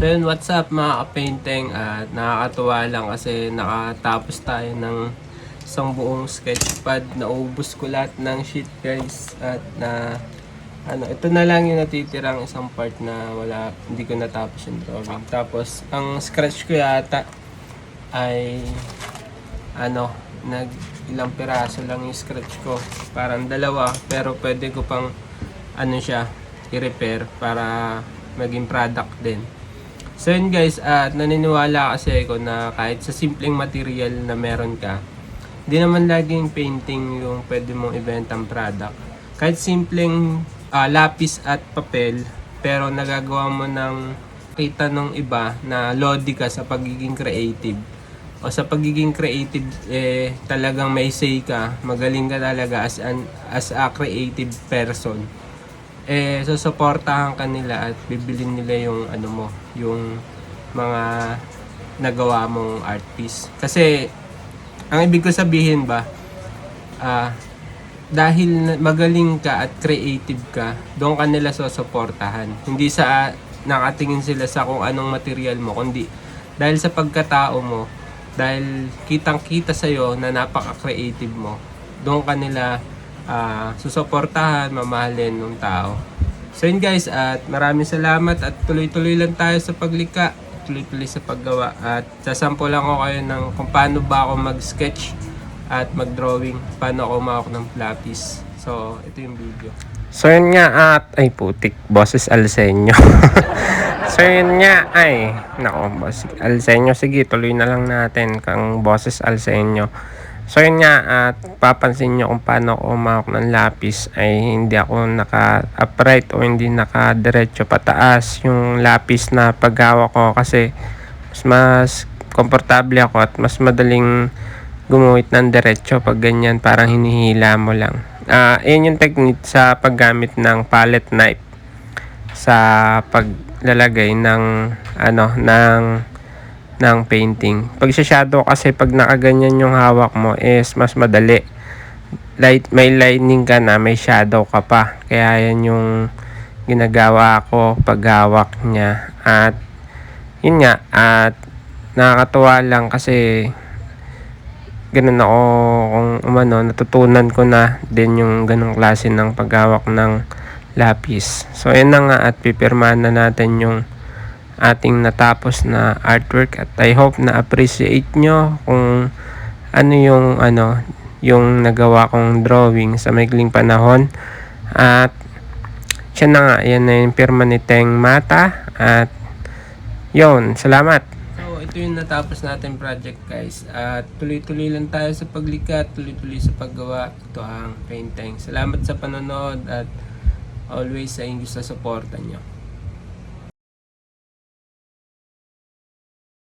So yun, what's up mga ka-painting, at nakakatuwa lang kasi nakatapos tayo ng isang buong sketchpad. Naubos ko lahat ng sheet guys, at ito na lang yung natitirang isang part na hindi ko natapos yung drawing. Tapos ang scratch ko yata ay ilang piraso lang yung scratch ko, parang dalawa, pero pwede ko pang i-repair para maging product din. So yun guys, at naniniwala kasi ako na kahit sa simpleng material na meron ka, di naman laging painting yung pwede mong ibentang product. Kahit simpleng lapis at papel, pero nagagawa mo ng kita nung iba na lodi ka sa pagiging creative. O sa pagiging creative, talagang may say ka, magaling ka talaga as a creative person. Susuportahan ka nila at bibilin nila yung yung mga nagawa mong art piece. Kasi ang ibig ko sabihin ba, dahil magaling ka at creative ka, doon ka nila susuportahan. Hindi sa nakatingin sila sa kung anong material mo, kundi dahil sa pagkatao mo, dahil kitang-kita sa'yo na napaka-creative mo, doon ka nila susuportahan, mamahalin ng tao. So yun guys, at maraming salamat at tuloy-tuloy lang tayo sa paglikha, tuloy-tuloy sa paggawa, at sasampulan ko kayo ng kung paano ba ako mag-sketch at mag-drawing, paano ako umawak ng lapis. So ito yung video. So yun nga, at ay putik, boses Alsenyo. So yun nga, ay nako, boss Alsenyo, sige tuloy na lang natin kang boses Alsenyo. So yun nga, at papansin nyo kung paano ako umawak ng lapis ay hindi ako naka-upright o hindi naka-diretso pataas yung lapis na paghawak ko, kasi mas komportable ako at mas madaling gumuhit ng diretso pag ganyan, parang hinihila mo lang. Yun yung technique sa paggamit ng palette knife sa paglalagay ng ng painting. Pag sa shadow kasi, pag nakaganyan yung hawak mo is mas madali. May lining ka na, may shadow ka pa. Kaya yan yung ginagawa ko pag hawak niya. At yun nga, at nakakatuwa lang kasi ganun ako kung natutunan ko na din yung ganung klase ng paghawak ng lapis. So yun na nga, at pipirmahan na natin yung ating natapos na artwork, at I hope na appreciate nyo kung yung nagawa kong drawing sa maikling panahon. At siya na nga, yan na yung pirma ni Teng Mata, at yun, salamat. So ito yung natapos natin project guys, at tuloy-tuloy lang tayo sa paglikha, tuloy-tuloy sa paggawa. Ito ang painting. Salamat sa panonood, at always sa inyo sa suporta nyo.